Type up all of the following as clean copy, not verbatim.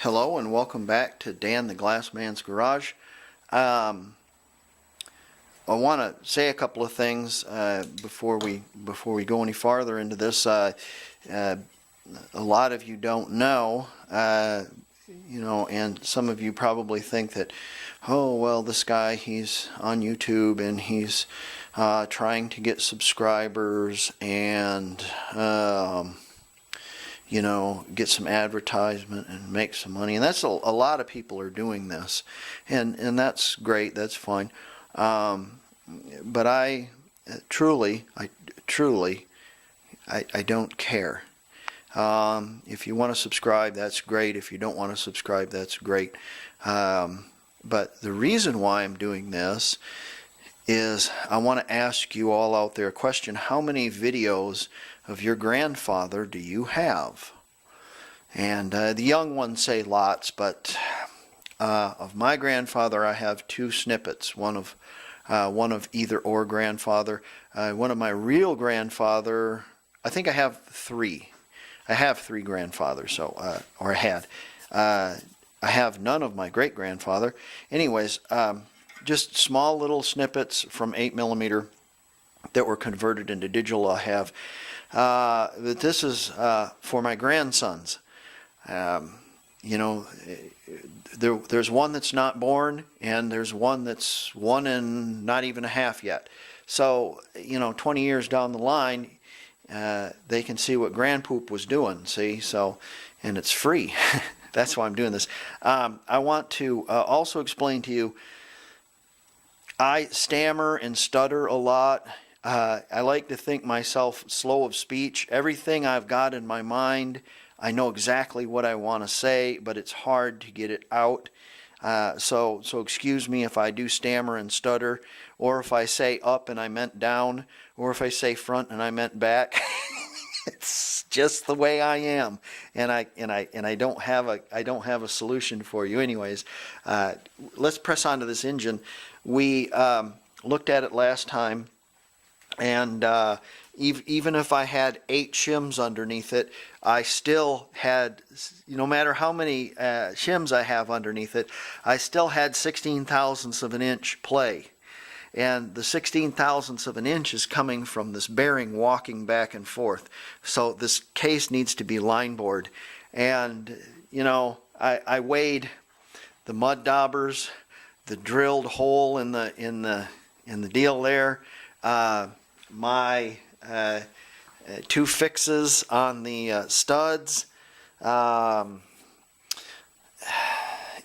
Hello and welcome back to Dan the Glass Man's Garage. I want to say a couple of things before we go any farther into this. A lot of you don't know, and some of you probably think that, oh well, this guy, he's on YouTube and he's trying to get subscribers and get some advertisement and make some money. And that's a lot of people are doing this, and that's great. That's fine. But I truly don't care. If you want to subscribe, that's great. If you don't want to subscribe, that's great. But the reason why I'm doing this is I want to ask you all out there a question. How many videos of your grandfather do you have? And the young ones say lots, but of my grandfather I have 2 snippets, one of either or grandfather. One of my real grandfather, I think I have 3. I have 3 grandfathers, so or I had. I have none of my great grandfather. Anyways, just small little snippets from 8mm that were converted into digital. I have. But this is for my grandsons. There's one that's not born, and there's one that's 1 and not even a half yet. So 20 years down the line, they can see what Grandpoop was doing. See, so, and it's free. That's why I'm doing this. I want to also explain to you. I stammer and stutter a lot. I like to think myself slow of speech. Everything I've got in my mind, I know exactly what I want to say, but it's hard to get it out. So excuse me if I do stammer and stutter, or if I say up and I meant down, or if I say front and I meant back. It's just the way I am, and I don't have a solution for you. Anyways, let's press on to this engine. We looked at it last time, and even if I had 8 shims underneath it, I still had, no matter how many shims I have underneath it, I still had 16 thousandths of an inch play. And the 16 thousandths of an inch is coming from this bearing walking back and forth. So this case needs to be line bored. And, I weighed the mud daubers, the drilled hole in the deal there, my 2 fixes on the studs, and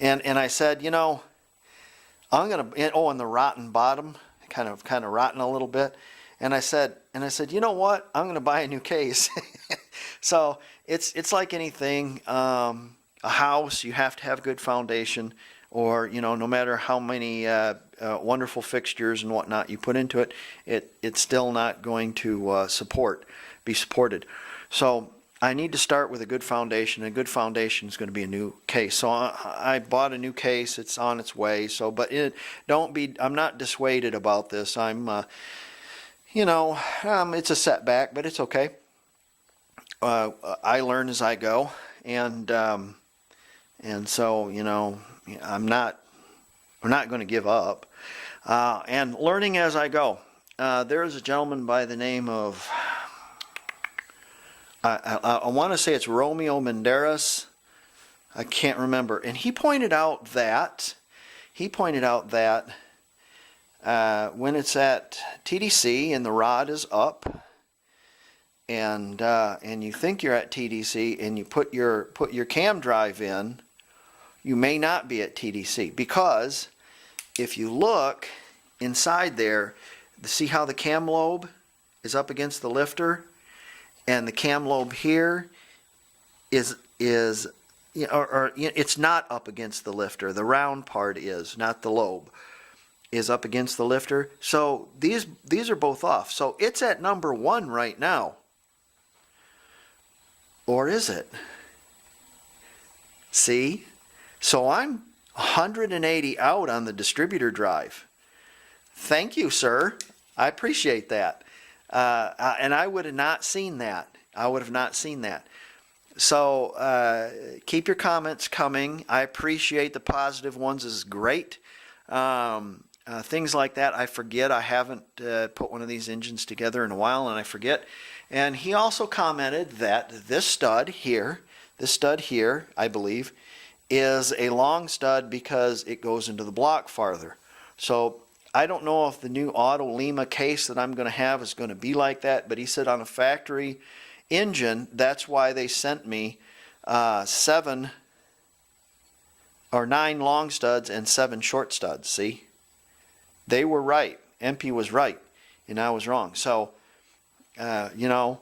I said, I'm gonna, and the rotten bottom, kind of rotten a little bit, and I said, you know what? I'm gonna buy a new case. So it's like anything, a house. You have to have good foundation, or no matter how many wonderful fixtures and whatnot you put into it, it's still not going to be supported. So I need to start with a good foundation. A good foundation is going to be a new case. So I bought a new case. It's on its way. So, but I'm not dissuaded about this. I'm, it's a setback, but it's okay. I learn as I go, and so we're not going to give up, and learning as I go. There is a gentleman by the name of, I want to say it's Romeo Menderes. I can't remember. And he pointed out that when it's at TDC and the rod is up, and you think you're at TDC and you put your cam drive in, you may not be at TDC, because if you look inside there, see how the cam lobe is up against the lifter, and the cam lobe here is it's not up against the lifter. The round part is, not the lobe, is up against the lifter. So these are both off. So it's at number 1 right now. Or is it? See? So I'm 180 out on the distributor drive. Thank you, sir. I appreciate that. And I would have not seen that. So keep your comments coming. I appreciate the positive ones. This is great. Things like that, I forget. I haven't put one of these engines together in a while, and I forget. And he also commented that this stud here, I believe, is a long stud because it goes into the block farther. So I don't know if the new Auto Lima case that I'm going to have is going to be like that, but he said on a factory engine, that's why they sent me 7 or 9 long studs and 7 short studs. See? They were right. MP was right, and I was wrong. So, you know,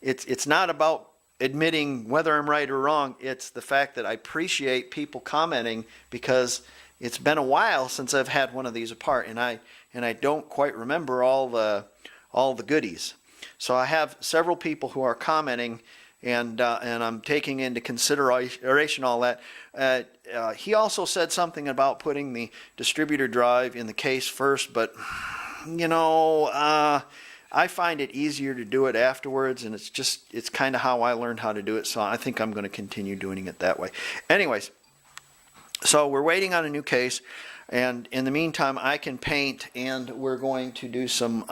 it's not about admitting whether I'm right or wrong. It's the fact that I appreciate people commenting, because it's been a while since I've had one of these apart, and I don't quite remember all the goodies. So I have several people who are commenting, and I'm taking into consideration all that. He also said something about putting the distributor drive in the case first, but you know, I find it easier to do it afterwards, and it's kind of how I learned how to do it, so I think I'm going to continue doing it that way. Anyways, so we're waiting on a new case, and in the meantime I can paint, and we're going to do some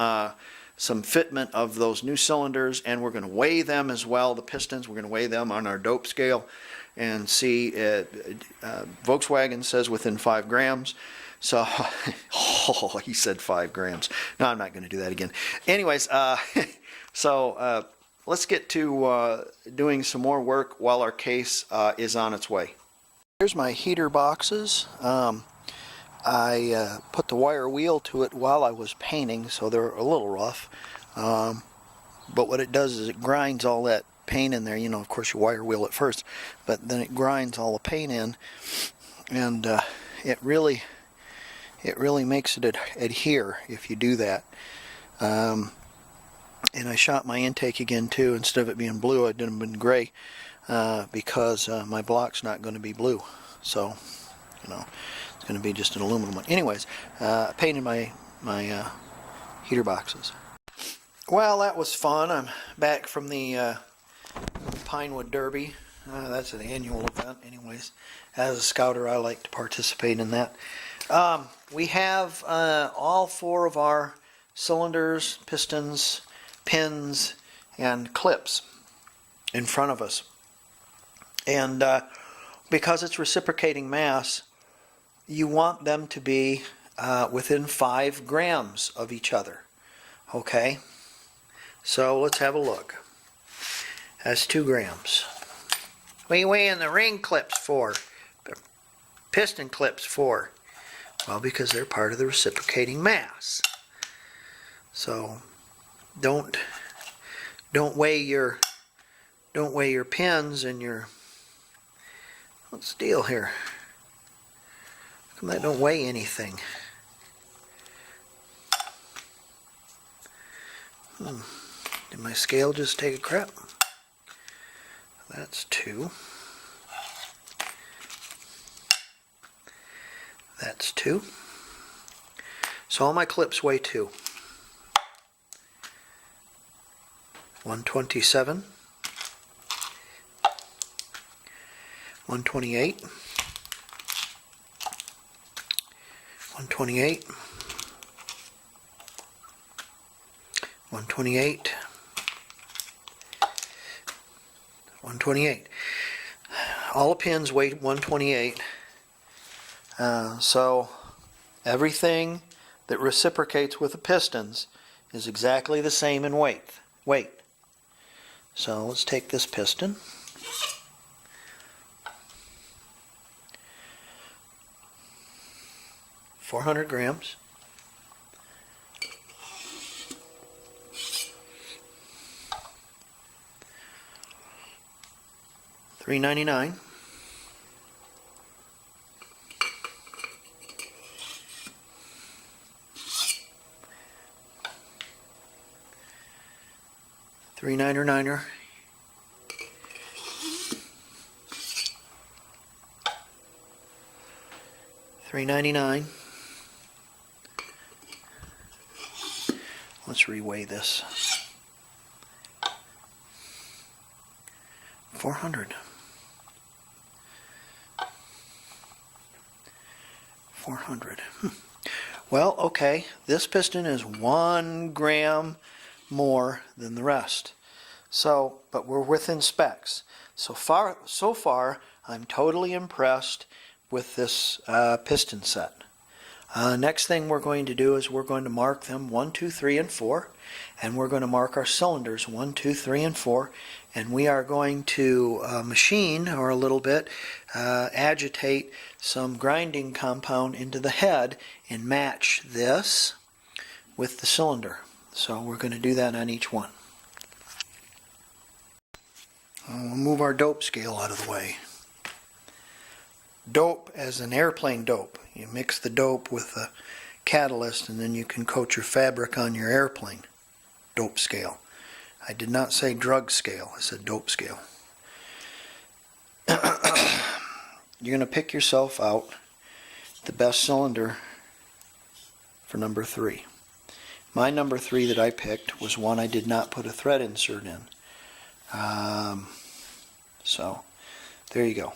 fitment of those new cylinders, and we're going to weigh them as well. The pistons, we're going to weigh them on our dope scale and see. Volkswagen says within 5 grams. So, oh, he said 5 grams. No, I'm not going to do that again. Anyways, so let's get to doing some more work while our case is on its way. Here's my heater boxes. I put the wire wheel to it while I was painting, so they're a little rough. But what it does is it grinds all that paint in there. You know, of course you wire wheel it first, but then it grinds all the paint in, and it really makes it adhere if you do that. And I shot my intake again too. Instead of it being blue, I did them in gray, because my block's not going to be blue. So, you know, it's going to be just an aluminum one. Anyways, I painted my heater boxes. Well, that was fun. I'm back from the Pinewood Derby. That's an annual event. Anyways, as a scouter, I like to participate in that. We have all 4 of our cylinders, pistons, pins, and clips in front of us. And because it's reciprocating mass, you want them to be within 5 grams of each other. Okay? So let's have a look. That's 2 grams. What are you weighing the ring clips for? The piston clips for? Well, because they're part of the reciprocating mass. So don't weigh your pins and your, what's the deal here? How come that don't weigh anything? Did my scale just take a crap? That's 2. That's 2. So all my clips weigh 2. 127. 128. 128. 128. 128. All the pins weigh 128. So everything that reciprocates with the pistons is exactly the same in weight. So let's take this piston. $400 grams. $3.99. $3.99. $3.99. Let's reweigh this. 400. 400. Well, okay, this piston is 1 gram more than the rest. So, but we're within specs. So far, I'm totally impressed with this piston set. Next thing we're going to do is we're going to mark them 1, 2, 3, and 4, and we're going to mark our cylinders 1, 2, 3, and 4, and we are going to machine, or a little bit, agitate some grinding compound into the head and match this with the cylinder. So we're going to do that on each one. We'll move our dope scale out of the way. Dope as an airplane dope. You mix the dope with the catalyst and then you can coat your fabric on your airplane. Dope scale. I did not say drug scale, I said dope scale. You're going to pick yourself out the best cylinder for number 3. My number 3 that I picked was one I did not put a thread insert in. So there you go.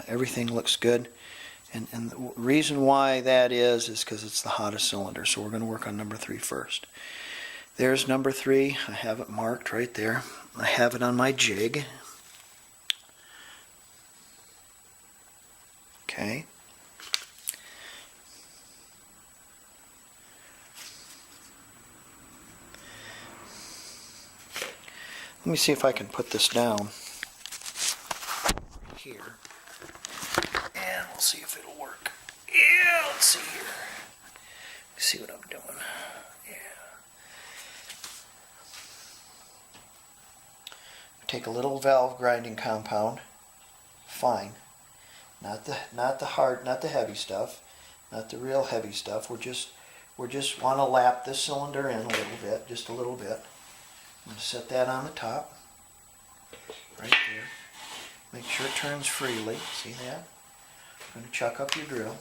Everything looks good. And the reason why that is because it's the hottest cylinder. So we're going to work on number 3 first. There's number 3. I have it marked right there. I have it on my jig. Okay. Let me see if I can put this down here. And we'll see if it'll work. Yeah, let's see here. Let's see what I'm doing. Yeah. Take a little valve grinding compound. Fine. Not the heavy stuff. Not the real heavy stuff. We're just want to lap this cylinder in a little bit, just a little bit. I'm going to set that on the top, right there. Make sure it turns freely. See that? I'm going to chuck up your drill.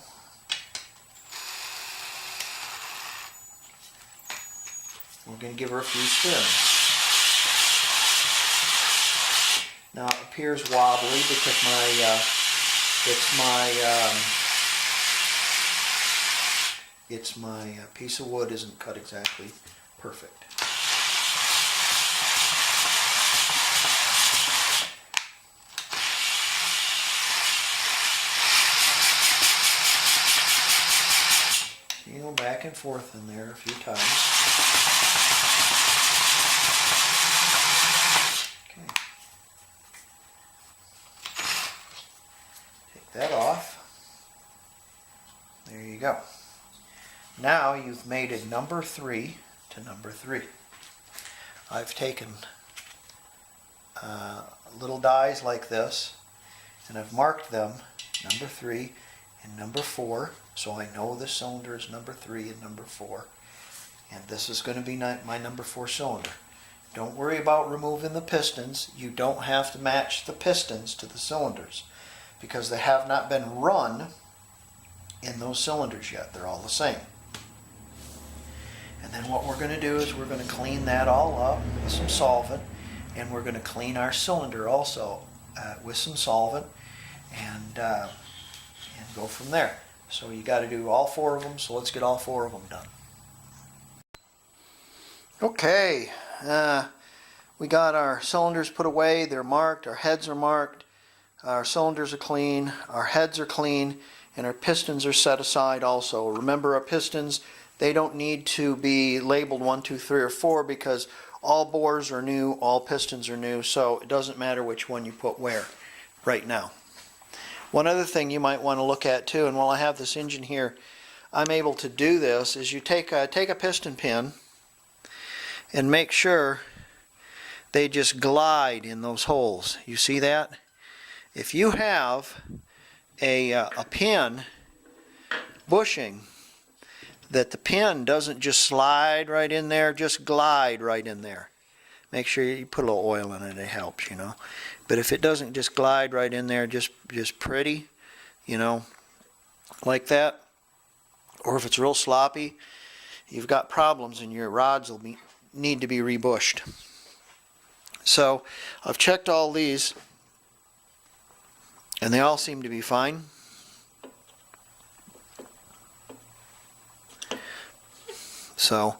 We're going to give her a few spins. Now it appears wobbly because my piece of wood isn't cut exactly perfect. You go back and forth in there a few times. Okay. Take that off. There you go. Now you've made a number 3 to number 3. I've taken little dies like this and I've marked them number 3 and number 4, so I know the cylinder is number 3 and number 4, and this is going to be my number 4 cylinder. Don't worry about removing the pistons. You don't have to match the pistons to the cylinders because they have not been run in those cylinders yet. They're all the same. And then what we're going to do is we're going to clean that all up with some solvent, and we're going to clean our cylinder also with some solvent, and go from there. So you got to do all 4 of them, so let's get all 4 of them done. Okay, we got our cylinders put away, they're marked, our heads are marked, our cylinders are clean, our heads are clean, and our pistons are set aside also. Remember, our pistons, they don't need to be labeled 1, 2, 3, or 4 because all bores are new, all pistons are new, so it doesn't matter which one you put where right now. One other thing you might want to look at too, and while I have this engine here, I'm able to do this, is you take a piston pin and make sure they just glide in those holes. You see that? If you have a pin bushing that the pin doesn't just slide right in there, just glide right in there. Make sure you put a little oil in it, it helps, you know. But if it doesn't just glide right in there, just pretty, you know, like that, or if it's real sloppy, you've got problems and your rods will need to be rebushed. So I've checked all these, and they all seem to be fine. So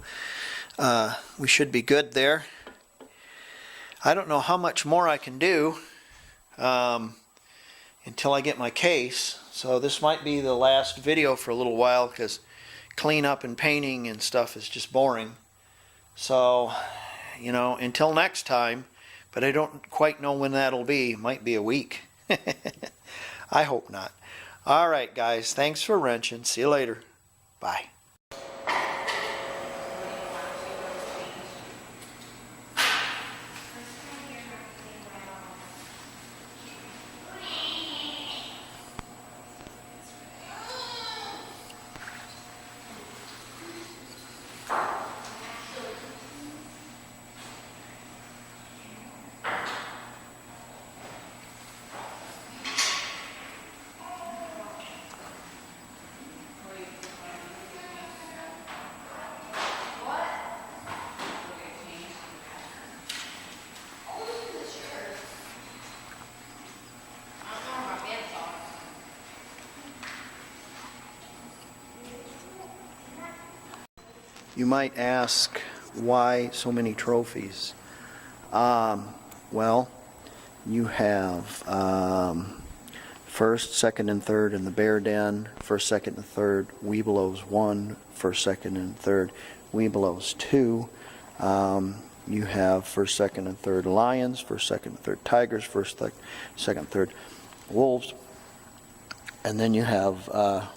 we should be good there. I don't know how much more I can do until I get my case. So this might be the last video for a little while, because cleanup and painting and stuff is just boring. So, you know, until next time, but I don't quite know when that'll be. It might be a week. I hope not. All right, guys. Thanks for wrenching. See you later. Bye. You might ask, why so many trophies? Well, you have first, second, and third in the Bear Den, first, second, and third Webelos 1, first, second, and third Webelos 2. You have first, second, and third Lions, first, second, and third Tigers, first, second, third Wolves. And then you have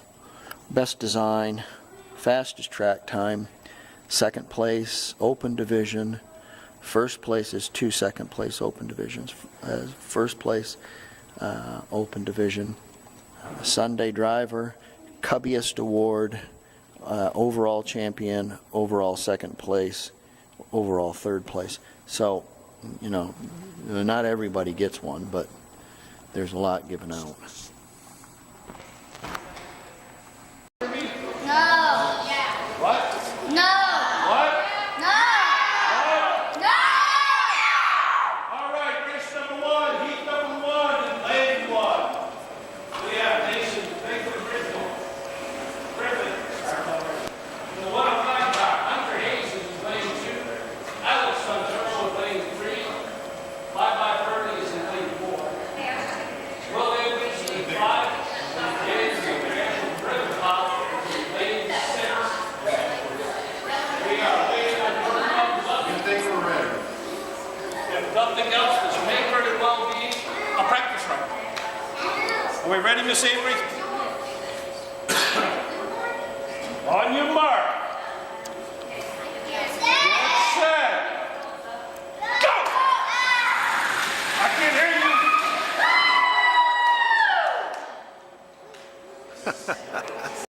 best design, fastest track time, second place open division, first place is 2 second place open divisions, first place open division, Sunday driver, Cubbiest award, overall champion, overall second place, overall third place. So, you know, not everybody gets one, but there's a lot given out. Nothing else, this may very well be a practice run. Are we ready, Miss Avery? On your mark. Get set. Go! I can't hear you.